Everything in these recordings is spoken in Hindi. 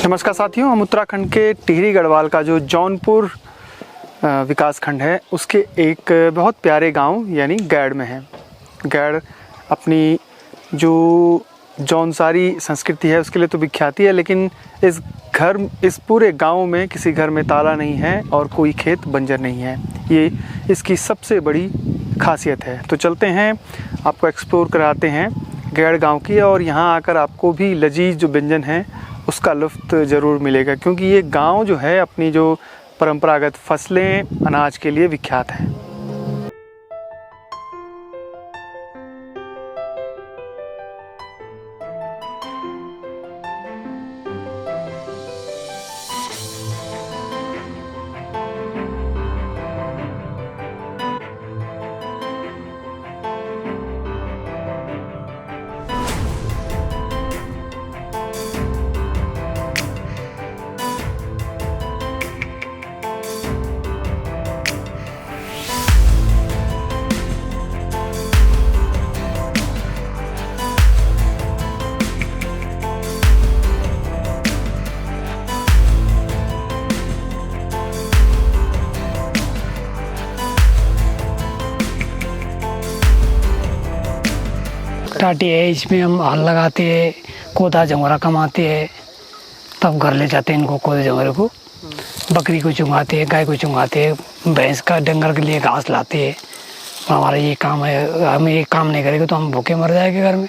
नमस्कार साथियों, हम उत्तराखंड के टिहरी गढ़वाल का जो जौनपुर विकास खंड है उसके एक बहुत प्यारे गांव यानी गैड़ में है। गैड़ अपनी जो जौनसारी संस्कृति है उसके लिए तो विख्यात है, लेकिन इस पूरे गांव में किसी घर में ताला नहीं है और कोई खेत बंजर नहीं है। ये इसकी सबसे बड़ी खासियत है। तो चलते हैं, आपको एक्सप्लोर कराते हैं गैड़ गांव की, और यहाँ आकर आपको भी लजीज जो व्यंजन है उसका लुत्फ़ ज़रूर मिलेगा, क्योंकि ये गांव जो है अपनी जो परंपरागत फसलें अनाज के लिए विख्यात है। टाटी है, इसमें हम हल लगाते हैं, कोदा जंगरा कमाते हैं, तब घर ले जाते हैं इनको कोदे जंगरे को। बकरी को चुंगाते हैं, गाय को चुंगाते हैं, भैंस का डंगर के लिए घास लाते हैं। हमारा ये काम है, हम ये काम नहीं करेंगे तो हम भूखे मर जाएंगे घर में।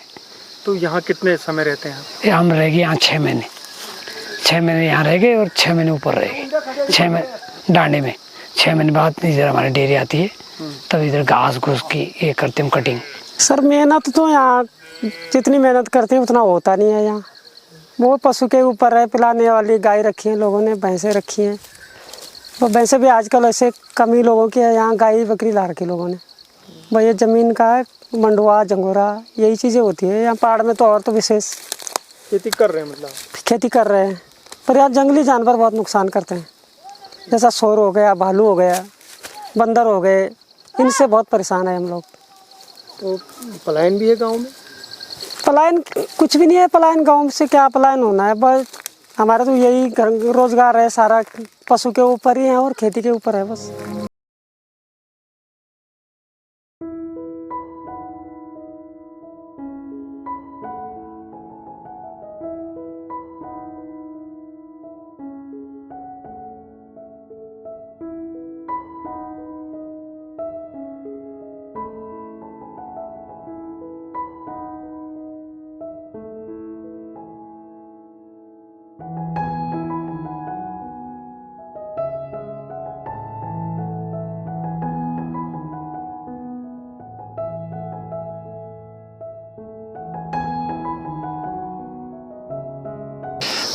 तो यहाँ कितने समय रहते हैं? हम रह गए यहाँ 6 महीने। 6 महीने यहाँ रह गए और 6 महीने ऊपर रह गए। 6 महीने डांडे में, 6 महीने बाद इधर हमारी डेयरी आती है, तब इधर घास घूस की ये करते हैं कटिंग। सर मेहनत तो यहाँ जितनी मेहनत करते हैं उतना होता नहीं है। यहाँ वो पशु के ऊपर है, पिलाने वाली गाय रखी है लोगों ने, भैंसें रखी हैं। तो भैंसें भी आजकल ऐसे कम ही लोगों की है, यहाँ गाय बकरी ला रखी लोगों ने। भैया ज़मीन का है, मंडुआ जंगोरा यही चीज़ें होती है। यहाँ पहाड़ में तो और तो विशेष खेती कर रहे हैं, मतलब खेती कर रहे हैं, पर यहाँ जंगली जानवर बहुत नुकसान करते हैं। जैसा शोर हो गया, भालू हो गया, बंदर हो गए, इनसे बहुत परेशान है हम लोग। तो पलायन भी है गांव में? पलायन कुछ भी नहीं है। पलायन गांव से क्या पलायन होना है, बस हमारा तो यही रोजगार है, सारा पशु के ऊपर ही है और खेती के ऊपर है बस।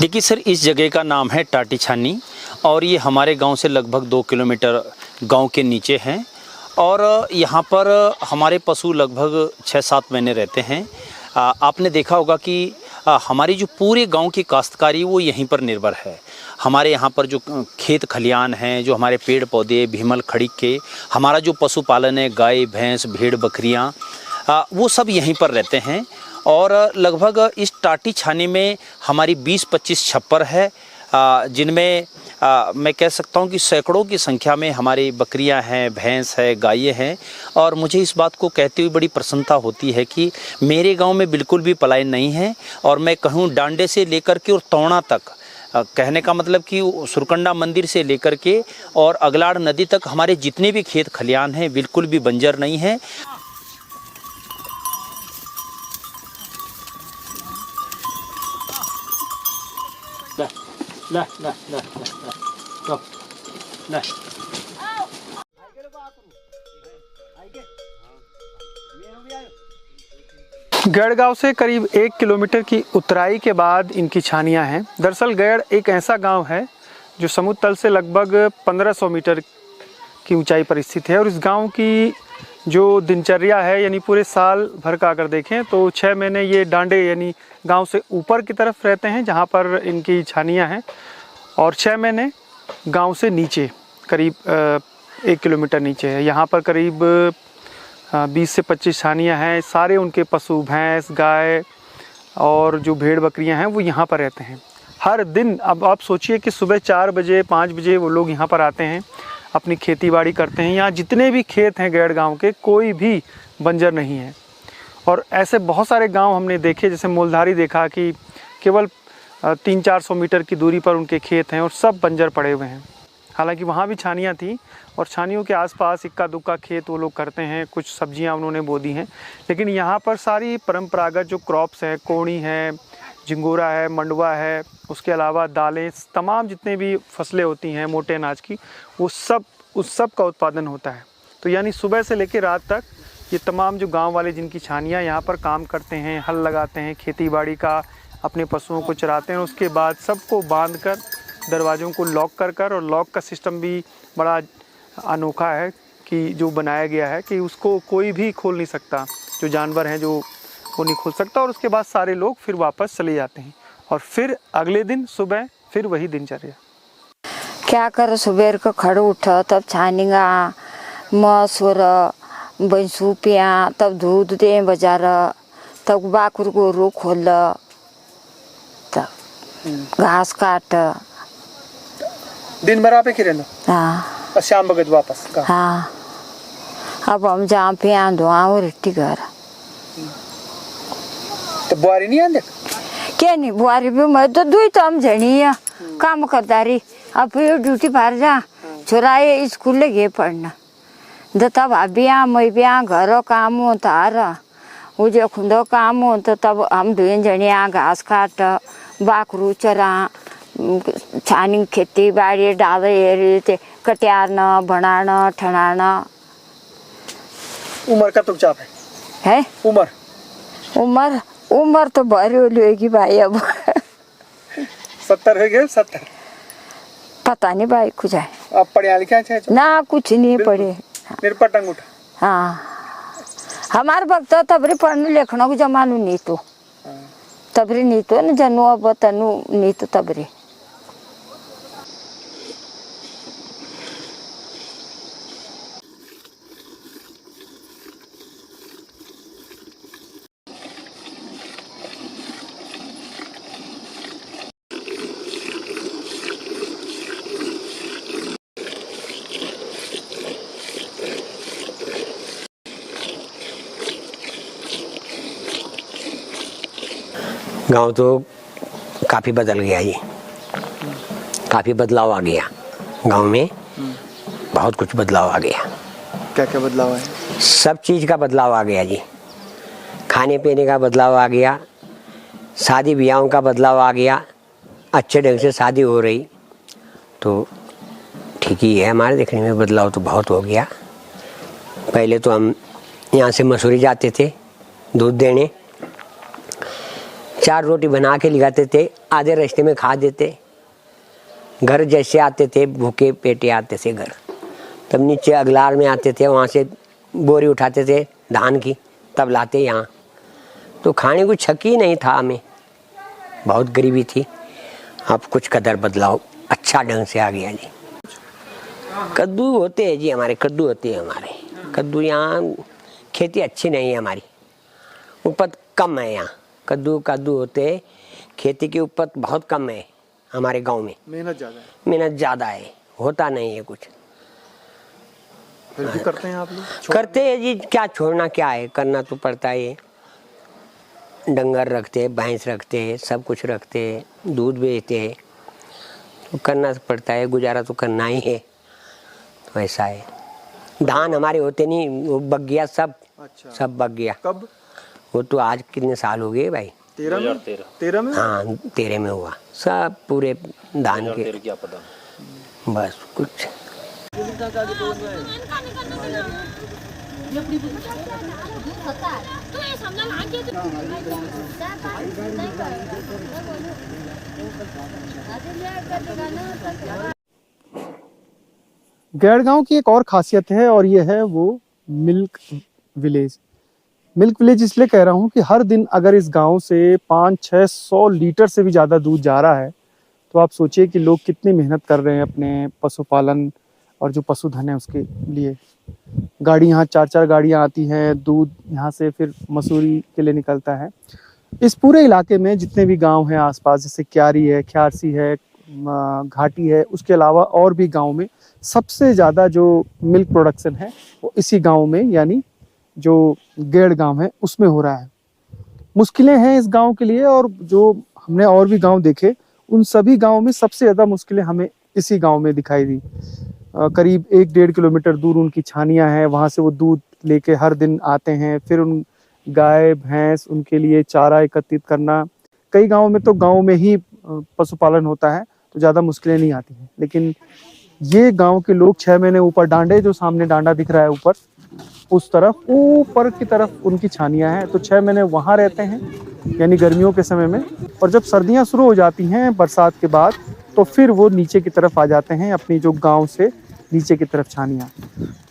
देखिए सर, इस जगह का नाम है टाटी छानी और ये हमारे गांव से लगभग 2 किलोमीटर गांव के नीचे हैं। और यहाँ पर हमारे पशु लगभग 6-7 महीने रहते हैं। आपने देखा होगा कि हमारी जो पूरे गांव की काश्तकारी वो यहीं पर निर्भर है। हमारे यहाँ पर जो खेत खलियान हैं, जो हमारे पेड़ पौधे भीमल खड़ी के, हमारा जो पशुपालन है, गाय भैंस भेड़ बकरियाँ, वो सब यहीं पर रहते हैं। और लगभग इस टाटी छानी में हमारी 20-25 छप्पर है, जिनमें मैं कह सकता हूं कि सैकड़ों की संख्या में हमारी बकरियां हैं, भैंस है, गायें हैं। और मुझे इस बात को कहते हुए बड़ी प्रसन्नता होती है कि मेरे गांव में बिल्कुल भी पलायन नहीं है। और मैं कहूं डांडे से लेकर के और तौणा तक, कहने का मतलब कि सुरकंडा मंदिर से लेकर के और अगलाड़ नदी तक हमारे जितने भी खेत खलियान हैं बिल्कुल भी बंजर नहीं है। गैड़ गांव से करीब 1 किलोमीटर की उतराई के बाद इनकी छानियां हैं। दरअसल गैड़ एक ऐसा गांव है जो समुद्र तल से लगभग 1500 मीटर की ऊंचाई पर स्थित है। और इस गांव की जो दिनचर्या है, यानी पूरे साल भर का अगर देखें तो 6 महीने ये डांडे यानी गांव से ऊपर की तरफ रहते हैं जहां पर इनकी छानियां हैं, और 6 महीने गांव से नीचे करीब 1 किलोमीटर नीचे है। यहाँ पर करीब 20 से 25 छानियाँ हैं। सारे उनके पशु भैंस गाय और जो भेड़ बकरियां हैं वो यहाँ पर रहते हैं। हर दिन। अब आप सोचिए कि सुबह 4 बजे 5 बजे वो लोग यहाँ पर आते हैं, अपनी खेती बाड़ी करते हैं। यहाँ जितने भी खेत हैं गैड़ गांव के, कोई भी बंजर नहीं है। और ऐसे बहुत सारे गांव हमने देखे, जैसे मोलधारी देखा कि केवल 300-400 मीटर की दूरी पर उनके खेत हैं और सब बंजर पड़े हुए हैं। हालांकि वहाँ भी छानियाँ थी और छानियों के आसपास इक्का दुक्का खेत वो लोग करते हैं, कुछ सब्जियाँ उन्होंने बो दी हैं। लेकिन यहाँ पर सारी परंपरागत जो क्रॉप्स हैं, कोणी है, झिंगोरा है, मंडवा है, उसके अलावा दालें, तमाम जितने भी फसलें होती हैं मोटे अनाज की, वो सब उस सब का उत्पादन होता है। तो यानी सुबह से लेकर रात तक ये तमाम जो गांव वाले जिनकी छानियाँ यहाँ पर काम करते हैं, हल लगाते हैं, खेती बाड़ी का, अपने पशुओं को चराते हैं, उसके बाद सबको बांध कर दरवाज़ों को लॉक कर और लॉक का सिस्टम भी बड़ा अनोखा है कि जो बनाया गया है कि उसको कोई भी खोल नहीं सकता, जो जानवर हैं जो वो नहीं खोल सकता। और उसके बाद सारे लोग फिर वापस चले जाते हैं और फिर अगले दिन सुबह फिर वही दिनचर्या। क्या करो, सुबह को खड़ उठ, तब छानेगा मसूर भैंसू पिया, तब दूध दे बाजार, तब बाकुर गोरू खोल, तब घास काट। दिन भर आप ही रहना? हाँ। और शाम बगत वापस का? हाँ। अब हम जहाँ पे आंधो आओ रिट्टी घर। तो बुआरी नहीं आंदे? क्या नहीं बुआरी भी, मैं तो दुई तो हम जनी है काम करता रही। अब फिर ड्यूटी बाहर जा, छोरा ये स्कूल ले गए पढ़ना, दता भाभी मैं भी घरों काम हो तार मुझे खुदो काम हो, तो तब हम दुई जने घास काट, बाकरू चरा, छानी खेती बाड़ी डाल ते कटियारना बनाना ठणाना। उम्र का तो चाप है? उम्र उम्र तो भरी होगी भाई। अब 70 हो गए? 70? पता नहीं भाई कुछ है। आप पढ़े लिखे हैं? ना कुछ नहीं पढ़े। निरपट अंगूठा। हाँ, हमारे वक्त तबरी पढ़ने लिखने को जमानू नहीं तो, तबरी नहीं तो न जनु अब तनु नहीं तो तबरी। गांव तो काफ़ी बदल गया, ये काफ़ी बदलाव आ गया गांव में, बहुत कुछ बदलाव आ गया। क्या क्या बदलाव है? सब चीज़ का बदलाव आ गया जी। खाने पीने का बदलाव आ गया, शादी ब्याहों का बदलाव आ गया। अच्छे ढंग से शादी हो रही तो ठीक ही है। हमारे देखने में बदलाव तो बहुत हो गया। पहले तो हम यहाँ से मसूरी जाते थे दूध देने, 4 रोटी बना के लगाते थे, आधे रास्ते में खा देते। घर जैसे आते थे भूखे पेटे आते थे घर, तब नीचे अगलार में आते थे, वहाँ से बोरी उठाते थे धान की, तब लाते यहाँ। तो खाने को छक ही नहीं था हमें, बहुत गरीबी थी। अब कुछ कदर बदलाव अच्छा ढंग से आ गया जी। कद्दू होते हैं जी, हमारे कद्दू होते हैं हमारे कद्दू। यहाँ खेती अच्छी नहीं है हमारी, उपज कम है यहाँ। कद्दू होते, खेती की उपज बहुत कम है हमारे गांव में। मेहनत ज़्यादा है, होता नहीं है कुछ। फिर भी करते हैं आप लोग? करते हैं जी, क्या छोड़ना क्या है, करना तो पड़ता है। डंगर रखते, भैंस रखते, सब कुछ रखते, दूध बेचते, तो करना तो पड़ता है, गुजारा तो करना ही है। तो ऐसा है। धान हमारे होते नहीं, वो बग गया सब। अच्छा। सब बग गया। कब? वो तो आज कितने साल हो गए भाई? 13 में? हाँ 13 में हुआ सब पूरे धान के। बस कुछ गैड़ गांव की एक और खासियत है और ये है वो मिल्क विलेज। मिल्क विलेज इसलिए कह रहा हूँ कि हर दिन अगर इस गांव से 500-600 लीटर से भी ज़्यादा दूध जा रहा है तो आप सोचिए कि लोग कितनी मेहनत कर रहे हैं अपने पशुपालन और जो पशुधन है उसके लिए। गाड़ी यहाँ 4-4 गाड़ियाँ आती हैं, दूध यहाँ से फिर मसूरी के लिए निकलता है। इस पूरे इलाके में जितने भी गांव हैं आसपास, जैसे क्यारी है, ख्यारसी है, घाटी है, उसके अलावा और भी गांव में सबसे ज़्यादा जो मिल्क प्रोडक्शन है वो इसी गांव में, यानी जो गेड़ गांव है उसमें हो रहा है। मुश्किलें हैं इस गांव के लिए, और जो हमने और भी गांव देखे उन सभी गांव में सबसे ज़्यादा मुश्किलें हमें इसी गांव में दिखाई दी। करीब 1-1.5 किलोमीटर दूर उनकी छानियां हैं, वहाँ से वो दूध लेके हर दिन आते हैं, फिर उन गाय भैंस उनके लिए चारा एकत्रित करना। कई गांवों में तो गांव में ही पशुपालन होता है तो ज़्यादा मुश्किलें नहीं आती हैं, लेकिन ये गांव के लोग 6 महीने ऊपर डांडे, जो सामने डांडा दिख रहा है ऊपर, उस तरफ ऊपर की तरफ उनकी छानियां हैं, तो 6 महीने वहाँ रहते हैं यानी गर्मियों के समय में, और जब सर्दियां शुरू हो जाती हैं बरसात के बाद तो फिर वो नीचे की तरफ आ जाते हैं, अपनी जो गांव से नीचे की तरफ छानियां।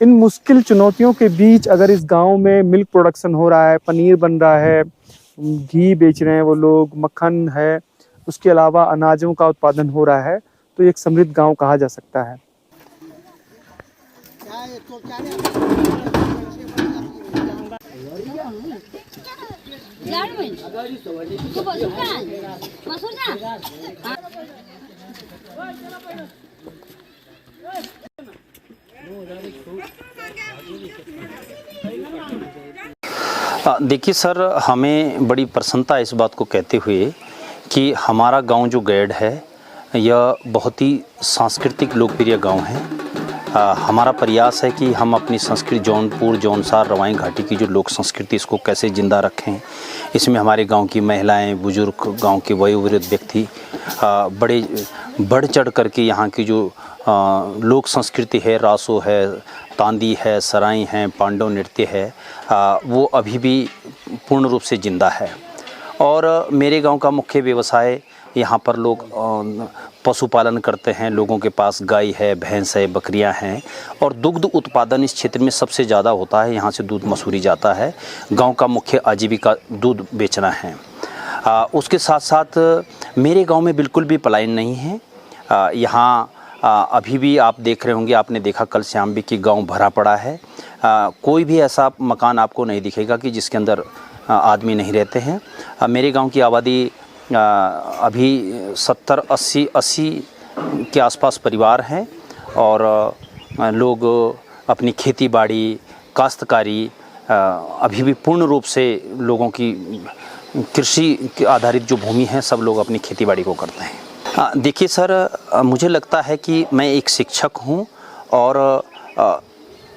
इन मुश्किल चुनौतियों के बीच अगर इस गांव में मिल्क प्रोडक्शन हो रहा है, पनीर बन रहा है, घी बेच रहे हैं वो लोग, मक्खन है, उसके अलावा अनाजों का उत्पादन हो रहा है, तो एक समृद्ध गांव कहा जा सकता है। देखिए सर, हमें बड़ी प्रसन्नता इस बात को कहते हुए कि हमारा गांव जो गैड है यह बहुत ही सांस्कृतिक लोकप्रिय गांव है। हमारा प्रयास है कि हम अपनी संस्कृति जौनपुर, जौनसार, रवाई घाटी की जो लोक संस्कृति इसको कैसे ज़िंदा रखें। इसमें हमारे गांव की महिलाएं, बुजुर्ग, गांव के वयोवृद्ध व्यक्ति बड़े बढ़ चढ़ करके यहाँ की जो लोक संस्कृति है, रासो है, तांदी है, सराई हैं, पांडव नृत्य है, वो अभी भी पूर्ण रूप से जिंदा है। और मेरे गांव का मुख्य व्यवसाय, यहाँ पर लोग पशुपालन करते हैं। लोगों के पास गाय है, भैंस है, बकरियां हैं, और दुग्ध उत्पादन इस क्षेत्र में सबसे ज़्यादा होता है। यहाँ से दूध मसूरी जाता है। गांव का मुख्य आजीविका दूध बेचना है। उसके साथ साथ मेरे गांव में बिल्कुल भी पलायन नहीं है। यहाँ अभी भी आप देख रहे होंगे, आपने देखा कल शाम भी कि गांव भरा पड़ा है। कोई भी ऐसा मकान आपको नहीं दिखेगा कि जिसके अंदर आदमी नहीं रहते हैं। मेरे गांव की आबादी अभी 70-80 के आसपास परिवार हैं, और लोग अपनी खेती बाड़ी, काश्तकारी, अभी भी पूर्ण रूप से लोगों की कृषि के आधारित जो भूमि है, सब लोग अपनी खेती बाड़ी को करते हैं। देखिए सर, मुझे लगता है कि मैं एक शिक्षक हूँ, और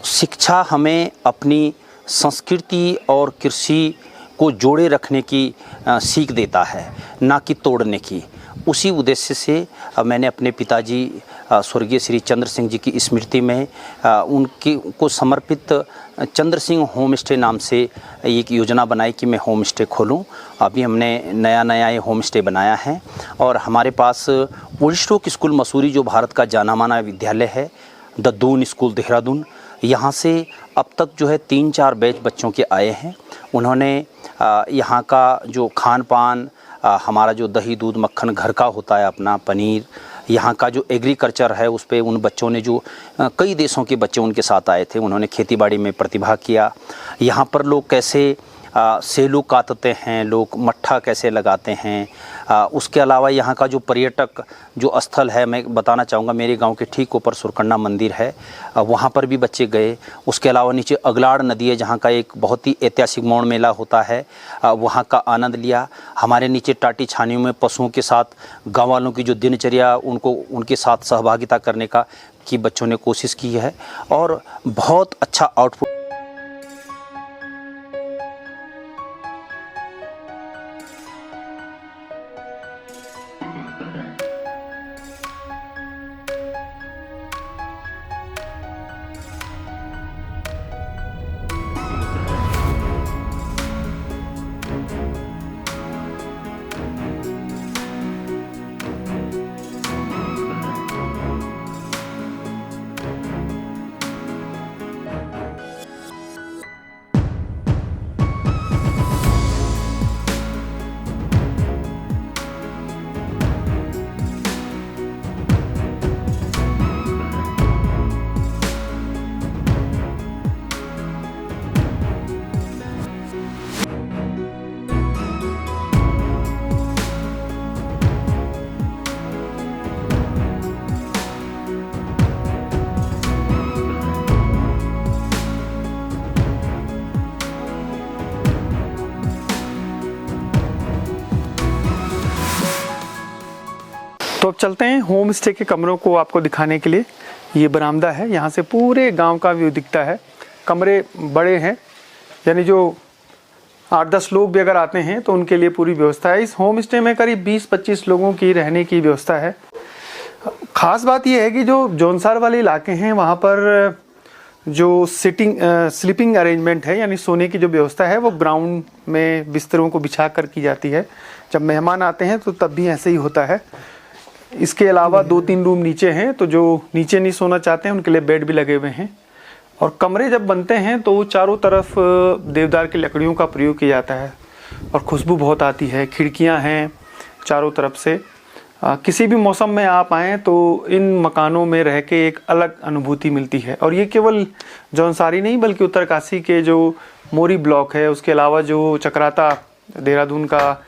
शिक्षा हमें अपनी संस्कृति और कृषि को जोड़े रखने की सीख देता है, ना कि तोड़ने की। उसी उद्देश्य से मैंने अपने पिताजी स्वर्गीय श्री चंद्र सिंह जी की स्मृति में उनकी को समर्पित चंद्र सिंह होम स्टे नाम से एक योजना बनाई कि मैं होम स्टे खोलूँ। अभी हमने नया ये होम स्टे बनाया है, और हमारे पास वुडस्टॉक स्कूल मसूरी, जो भारत का जाना माना विद्यालय है, द दून स्कूल देहरादून, यहाँ से अब तक जो है 3-4 बैच बच्चों के आए हैं। उन्होंने यहाँ का जो खान पान, हमारा जो दही दूध मक्खन घर का होता है, अपना पनीर, यहाँ का जो एग्रीकल्चर है उस पे उन बच्चों ने, जो कई देशों के बच्चे उनके साथ आए थे, उन्होंने खेतीबाड़ी में प्रतिभा किया। यहाँ पर लोग कैसे सेलू काटते हैं, लोग मट्ठा कैसे लगाते हैं। उसके अलावा यहाँ का जो पर्यटक जो स्थल है, मैं बताना चाहूँगा, मेरे गांव के ठीक ऊपर सुरकंडा मंदिर है, वहाँ पर भी बच्चे गए। उसके अलावा नीचे अगलाड़ नदी है, जहाँ का एक बहुत ही ऐतिहासिक मौड़ मेला होता है, वहाँ का आनंद लिया। हमारे नीचे टाटी छानियों में पशुओं के साथ गाँव वालों की जो दिनचर्या, उनको उनके साथ सहभागिता करने का की बच्चों ने कोशिश की है, और बहुत अच्छा आउटपुट। अब चलते हैं होम स्टे के कमरों को आपको दिखाने के लिए। ये बरामदा है, यहाँ से पूरे गांव का व्यू दिखता है। कमरे बड़े हैं, यानी जो 8-10 लोग भी अगर आते हैं तो उनके लिए पूरी व्यवस्था है। इस होम स्टे में करीब 20-25 लोगों की रहने की व्यवस्था है। ख़ास बात यह है कि जो जौनसार वाले इलाके हैं वहाँ पर जो स्लीपिंग अरेंजमेंट है, यानी सोने की जो व्यवस्था है, वो ग्राउंड में बिस्तरों को बिछा कर की जाती है। जब मेहमान आते हैं तो तब भी ऐसे ही होता है। इसके अलावा 2-3 रूम नीचे हैं, तो जो नीचे नहीं सोना चाहते हैं उनके लिए बेड भी लगे हुए हैं। और कमरे जब बनते हैं तो चारों तरफ देवदार की लकड़ियों का प्रयोग किया जाता है और खुशबू बहुत आती है। खिड़कियां हैं चारों तरफ से। किसी भी मौसम में आप आएँ तो इन मकानों में रह के एक अलग अनुभूति मिलती है। और ये केवल जौनसारी नहीं बल्कि उत्तरकाशी के जो मोरी ब्लॉक है, उसके अलावा जो चक्राता देहरादून का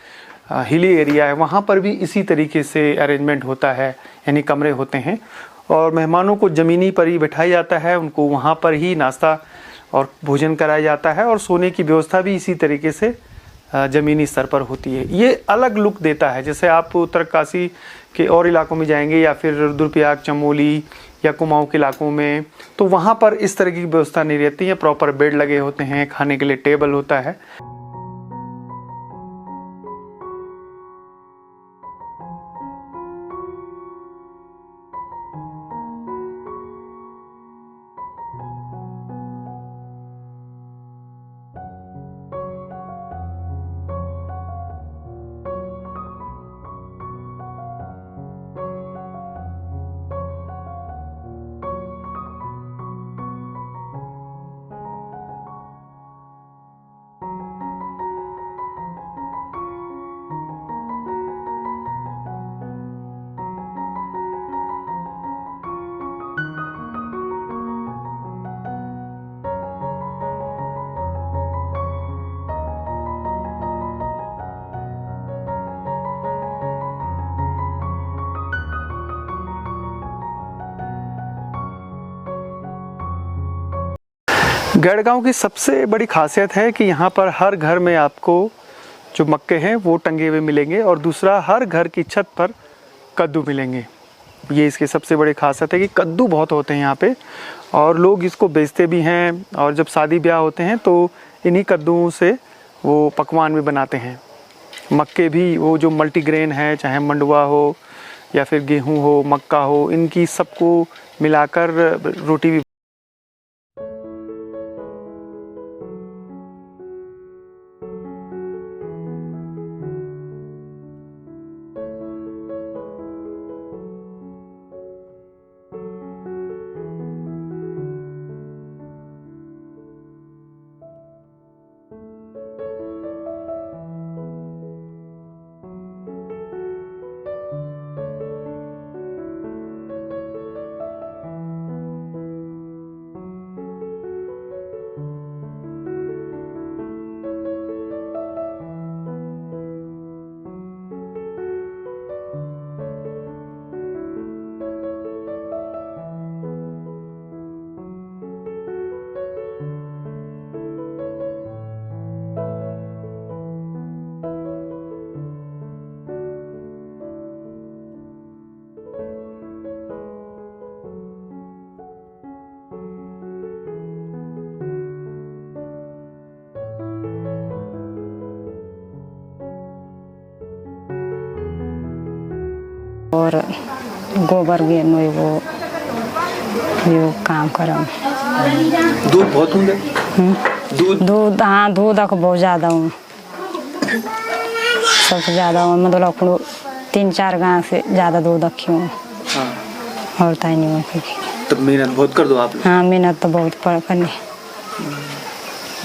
हिली एरिया है, वहाँ पर भी इसी तरीके से अरेंजमेंट होता है, यानी कमरे होते हैं और मेहमानों को ज़मीनी पर ही बैठाया जाता है। उनको वहाँ पर ही नाश्ता और भोजन कराया जाता है और सोने की व्यवस्था भी इसी तरीके से ज़मीनी स्तर पर होती है। ये अलग लुक देता है। जैसे आप उत्तरकाशी के और इलाकों में जाएंगे या फिर रुद्रप्रयाग, चमोली या कुमाऊं के इलाकों में, तो वहाँ पर इस तरह की व्यवस्था नहीं रहती है। प्रॉपर बेड लगे होते हैं, खाने के लिए टेबल होता है। गैड़ गाँव की सबसे बड़ी खासियत है कि यहाँ पर हर घर में आपको जो मक्के हैं वो टंगे हुए मिलेंगे और दूसरा हर घर की छत पर कद्दू मिलेंगे। ये इसकी सबसे बड़ी खासियत है कि कद्दू बहुत होते हैं यहाँ पे और लोग इसको बेचते भी हैं। और जब शादी ब्याह होते हैं तो इन्हीं कद्दूओं से वो पकवान भी बनाते हैं। मक्के भी वो जो मल्टीग्रेन है, चाहे मंडुआ हो या फिर गेहूँ हो, मक्का हो, इनकी सबको मिलाकर रोटी भी। और गोबर गेनो वो यो काम करम। दूध बहुत होंगे? दूध हाँ, दूध बहुत ज़्यादा हूँ, सबसे ज़्यादा हूँ। मतलब अपनो 3-4 गाँव से ज़्यादा दूध रखी हूँ। और ताई नहीं हूँ। तो मेहनत बहुत कर दो आप लोग? हाँ, मेहनत तो बहुत पड़ करनी,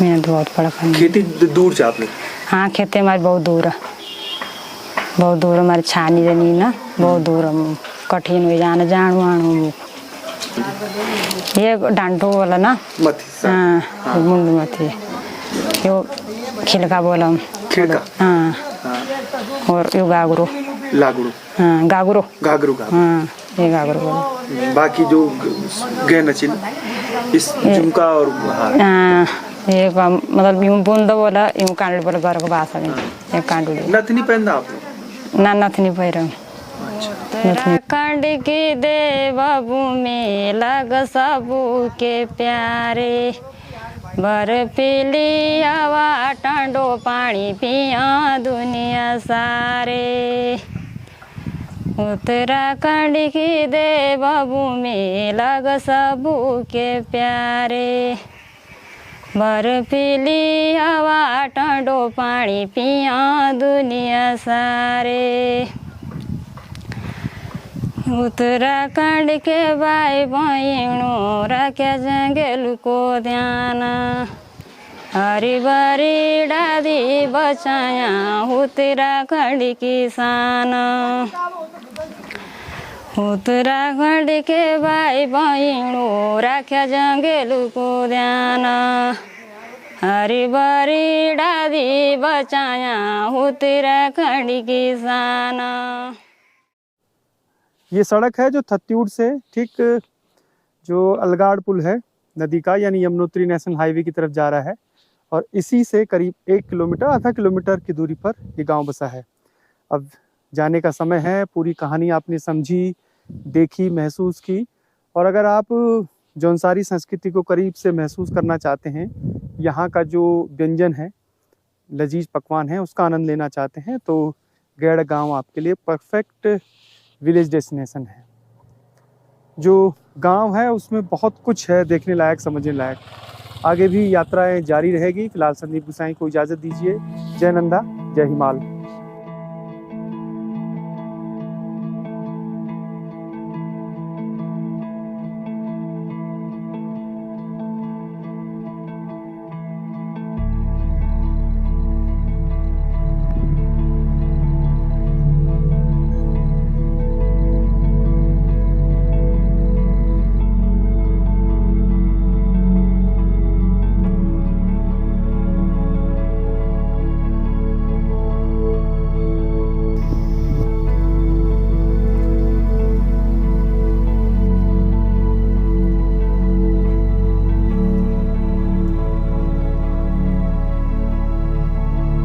मेहनत बहुत पड़ करनी। खेती दूर से आप लोग? हाँ, खेती हमारी बहुत दूर है, बहुत दूर हमारी छानी जनी ना, बहुत दूर कठिन हो जाना जान वाणु। ये डांटो वाला ना मथी। हाँ, मुंड मथी यो खिलका बोला। खिलका? हाँ। और यो गागरो। लागुड़ो? हाँ, गागरो। गागरो? हाँ, ये गागरो बोला। बाकी जो गहना चिन इस झुमका और हाँ, ये मतलब यूं बूंद बोला, यूं कांड बोला घर को बासा में ये कांडुली। नथनी पहनना आप? ना नथनी पहन। अच्छा। उत्तराखंड की देवभूमि लग सबू के प्यारे, बर्फीली हवा ठंडो पानी पिया दुनिया सारे। उत्तराखंड की देवभूमि लग सबू के प्यारे, बर्फीली हवा ठंडो पानी पिया दुनिया सारे। उत्तराखंड के भाई बहनों रखे जंगल को ध्यान, हरी भरी डाली बचाया उत्तराखंड की शान। उत्तराखंड के भाई बहनों रखे जंगल को ध्यान, हरी भरी डाली बचाया उत्तराखंड की शान। ये सड़क है जो थत्यूड़ से ठीक जो अलगाड़ पुल है नदी का, यानी यमुनोत्री नेशनल हाईवे की तरफ जा रहा है, और इसी से करीब 1 किलोमीटर आधा किलोमीटर की दूरी पर ये गांव बसा है। अब जाने का समय है। पूरी कहानी आपने समझी, देखी, महसूस की, और अगर आप जौनसारी संस्कृति को करीब से महसूस करना चाहते हैं, यहाँ का जो व्यंजन है, लजीज पकवान है, उसका आनंद लेना चाहते हैं, तो गैड़ गांव आपके लिए परफेक्ट विलेज डेस्टिनेशन है। जो गांव है उसमें बहुत कुछ है देखने लायक, समझने लायक। आगे भी यात्राएं जारी रहेगी। फिलहाल संदीप गुसाई को इजाज़त दीजिए। जय नंदा, जय हिमाल।